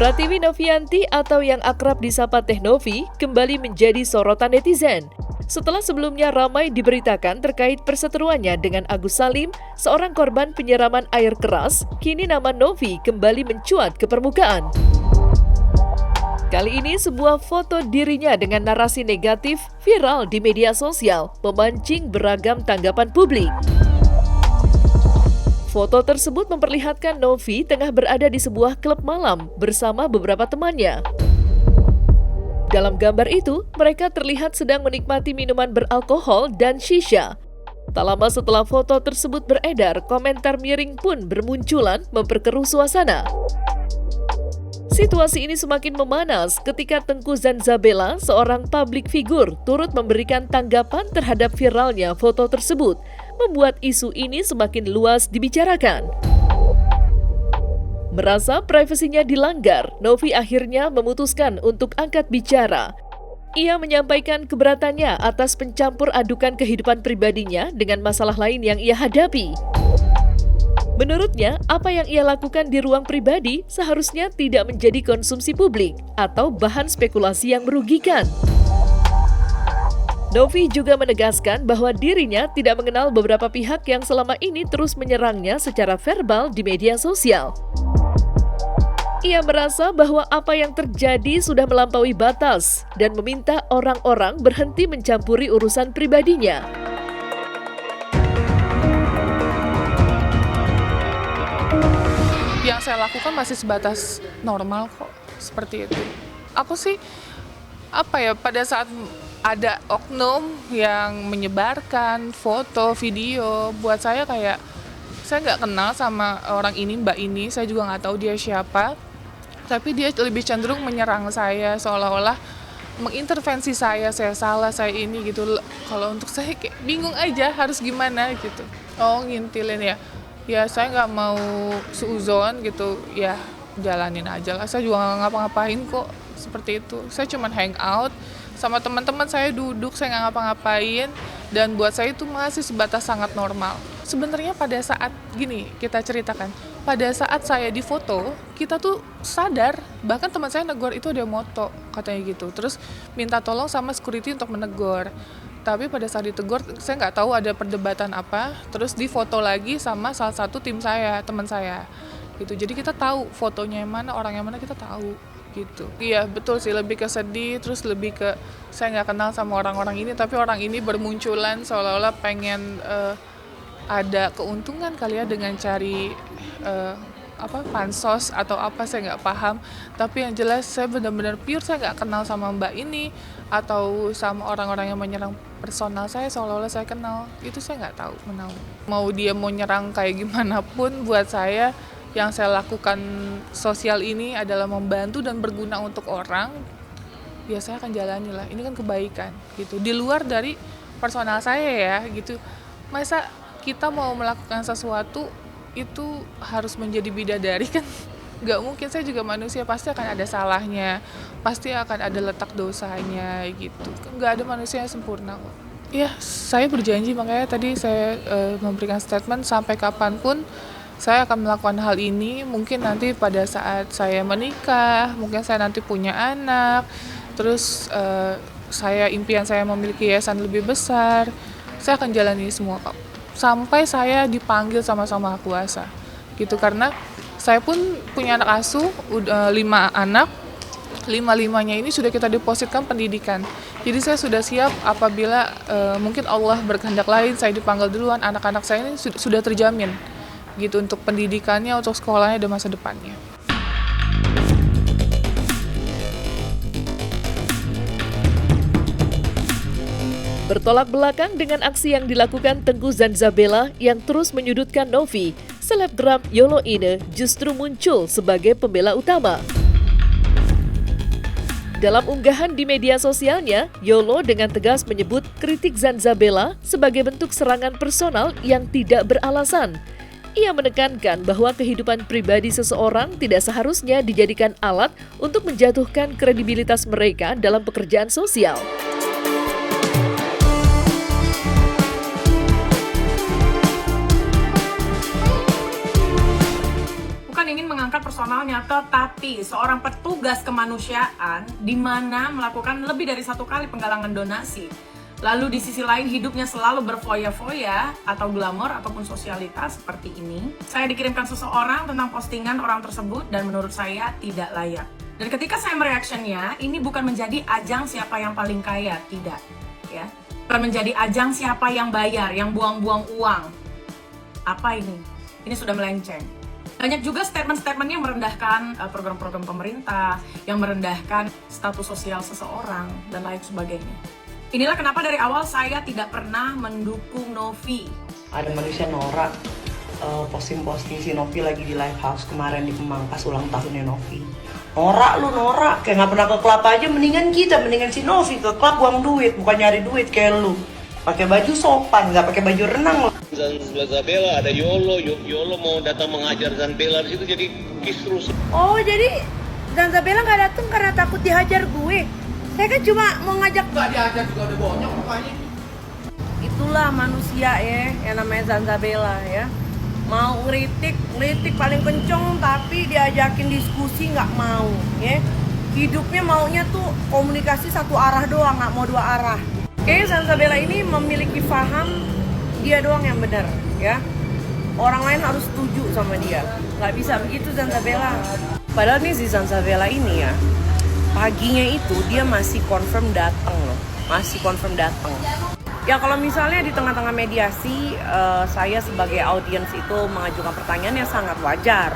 Pratiwi Novianti atau yang akrab disapa Teh Novi kembali menjadi sorotan netizen. Setelah sebelumnya ramai diberitakan terkait perseteruannya dengan Agus Salim, seorang korban penyiraman air keras, kini nama Novi kembali mencuat ke permukaan. Kali ini sebuah foto dirinya dengan narasi negatif viral di media sosial, memancing beragam tanggapan publik. Foto tersebut memperlihatkan Novi tengah berada di sebuah klub malam bersama beberapa temannya. Dalam gambar itu, mereka terlihat sedang menikmati minuman beralkohol dan shisha. Tak lama setelah foto tersebut beredar, komentar miring pun bermunculan memperkeruh suasana. Situasi ini semakin memanas ketika Tengku Zanzabela, seorang publik figur, turut memberikan tanggapan terhadap viralnya foto tersebut, membuat isu ini semakin luas dibicarakan. Merasa privasinya dilanggar, Novi akhirnya memutuskan untuk angkat bicara. Ia menyampaikan keberatannya atas pencampur adukan kehidupan pribadinya dengan masalah lain yang ia hadapi. Menurutnya, apa yang ia lakukan di ruang pribadi seharusnya tidak menjadi konsumsi publik atau bahan spekulasi yang merugikan. Novi juga menegaskan bahwa dirinya tidak mengenal beberapa pihak yang selama ini terus menyerangnya secara verbal di media sosial. Ia merasa bahwa apa yang terjadi sudah melampaui batas dan meminta orang-orang berhenti mencampuri urusan pribadinya. Yang saya lakukan masih sebatas normal kok, seperti itu. Aku sih, pada saat ada oknum yang menyebarkan foto, video, buat saya kayak, saya nggak kenal sama orang ini, mbak ini, saya juga nggak tahu dia siapa, tapi dia lebih cenderung menyerang saya, seolah-olah mengintervensi saya salah, saya ini gitu. Kalau untuk saya kayak bingung aja harus gimana gitu. Oh, ngintilin ya. Ya saya nggak mau suuzon gitu, ya jalanin aja lah. Saya juga nggak ngapa-ngapain kok, seperti itu. Saya cuma hang out sama teman-teman, saya duduk, saya nggak ngapa-ngapain. Dan buat saya itu masih sebatas sangat normal. Sebenarnya pada saat gini, kita ceritakan, pada saat saya difoto, kita tuh sadar, bahkan teman saya negor itu ada moto, katanya gitu. Terus minta tolong sama security untuk menegur. Tapi pada saat ditegur, saya nggak tahu ada perdebatan apa, terus difoto lagi sama salah satu tim saya, teman saya, gitu. Jadi kita tahu fotonya yang mana, orang yang mana kita tahu, gitu. Iya betul sih, lebih ke sedih, terus lebih ke saya nggak kenal sama orang-orang ini, tapi orang ini bermunculan seolah-olah pengen ada keuntungan kali ya dengan cari pansos atau apa, saya nggak paham. Tapi yang jelas saya benar-benar pure, saya nggak kenal sama mbak ini atau sama orang-orang yang menyerang personal saya seolah-olah saya kenal. Itu saya nggak tahu menahu. Mau dia mau nyerang kayak gimana pun, buat saya yang saya lakukan sosial ini adalah membantu dan berguna untuk orang, ya saya akan jalani lah. Ini kan kebaikan gitu, di luar dari personal saya ya gitu. Masa kita mau melakukan sesuatu itu harus menjadi bidadari kan? Nggak mungkin, saya juga manusia, pasti akan ada salahnya, pasti akan ada letak dosanya gitu. Nggak ada manusia yang sempurna kok. Ya, saya berjanji, makanya tadi saya memberikan statement sampai kapanpun saya akan melakukan hal ini. Mungkin nanti pada saat saya menikah, mungkin saya nanti punya anak, terus impian saya memiliki yayasan lebih besar, saya akan jalani semua kok. Sampai saya dipanggil sama-sama kuasa gitu, karena saya pun punya anak asuh, 5 anak, 5-limanya ini sudah kita depositkan pendidikan. Jadi saya sudah siap apabila mungkin Allah berkehendak lain, saya dipanggil duluan, anak-anak saya ini sudah terjamin gitu untuk pendidikannya, untuk sekolahnya dan masa depannya. Bertolak belakang dengan aksi yang dilakukan Tengku Zanzabela yang terus menyudutkan Novi, selebgram Yolo ini justru muncul sebagai pembela utama. Dalam unggahan di media sosialnya, Yolo dengan tegas menyebut kritik Zanzabela sebagai bentuk serangan personal yang tidak beralasan. Ia menekankan bahwa kehidupan pribadi seseorang tidak seharusnya dijadikan alat untuk menjatuhkan kredibilitas mereka dalam pekerjaan sosial. Bukan ingin mengangkat persoalan personalnya, tetapi seorang petugas kemanusiaan di mana melakukan lebih dari 1 kali penggalangan donasi. Lalu di sisi lain hidupnya selalu berfoya-foya atau glamor ataupun sosialitas seperti ini. Saya dikirimkan seseorang tentang postingan orang tersebut dan menurut saya tidak layak. Dan ketika saya mereactionnya, ini bukan menjadi ajang siapa yang paling kaya, tidak. Ya, bukan menjadi ajang siapa yang bayar, yang buang-buang uang. Apa ini? Ini sudah melenceng. Banyak juga statement-statement yang merendahkan program-program pemerintah, yang merendahkan status sosial seseorang, dan lain sebagainya. Inilah kenapa dari awal saya tidak pernah mendukung Novi. Ada manusia norak posting-posting si Novi lagi di live house kemarin di Pemangkas ulang tahunnya Novi. Norak lu, norak. Kayak nggak pernah ke klub aja, mendingan si Novi ke klub buang duit, bukan nyari duit kayak lu. Pakai baju sopan, nggak pakai baju renang loh. Zanzabela ada Yolo mau datang mengajar Zanzabela di situ jadi kisru. Oh, jadi Zanzabela nggak datang karena takut dihajar gue. Saya kan cuma mau ngajak. Nggak dihajar juga udah bonyok mukanya. Itulah manusia ya, yang namanya Zanzabela ya. Mau ngeritik paling kenceng, tapi diajakin diskusi nggak mau ya. Hidupnya maunya tuh komunikasi satu arah doang, nggak mau 2 arah. Oke, Zanzabela ini memiliki paham dia doang yang benar ya. Orang lain harus setuju sama dia. Nggak bisa begitu Zanzabela. Padahal nih si Zanzabela ini ya, paginya itu dia masih confirm datang loh. Masih confirm datang. Ya kalau misalnya di tengah-tengah mediasi, saya sebagai audiens itu mengajukan pertanyaan yang sangat wajar.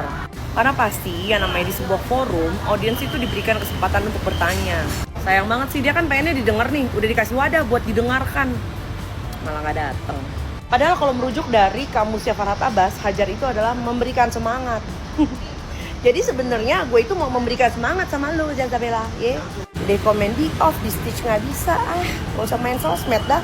Karena pasti yang namanya di sebuah forum, audiens itu diberikan kesempatan untuk bertanya. Sayang banget sih, dia kan pengennya didengar nih, udah dikasih wadah buat didengarkan. Malah nggak datang. Padahal kalau merujuk dari kamusnya Farhad Abbas, hajar itu adalah memberikan semangat. Jadi sebenarnya gue itu mau memberikan semangat sama lu, Zanzabela, ya. Deh komen di off, di stitch nggak bisa, gak usah main sosmed dah.